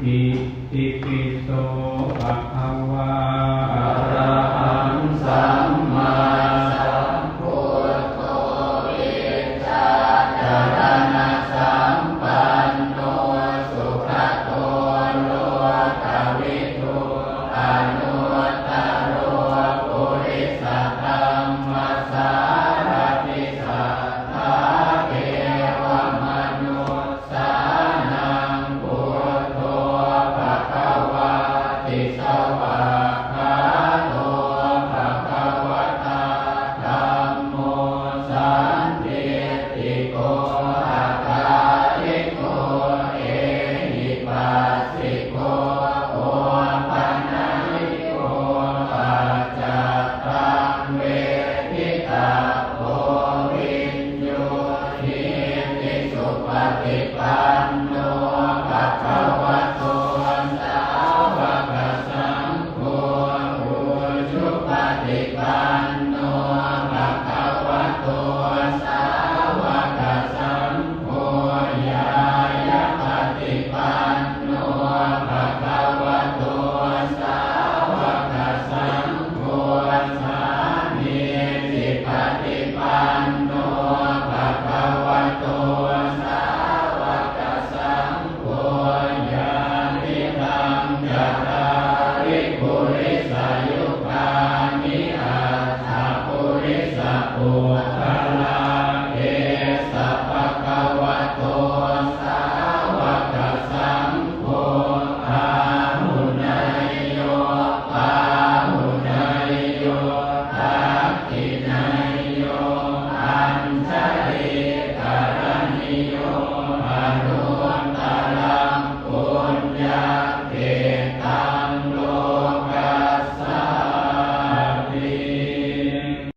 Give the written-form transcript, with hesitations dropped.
อิติปิโสภะคะวะอะระหังสัมมาสัมพุทโธวิชชาจารณะสัมปันโนสุขโตโลกวิทูอนุตตโรปุริสธรรมสารติสัทธาเทวมนุสสานังพุทโธภะคะวะติสวากขาโตภะคะวะตาธัมโมสันติติโกอาคาลิโกเอหิปัสสิโกโอปันญิโกปัจจัตตังเวทิตาโพวินโยทิติสุปฏิปันโน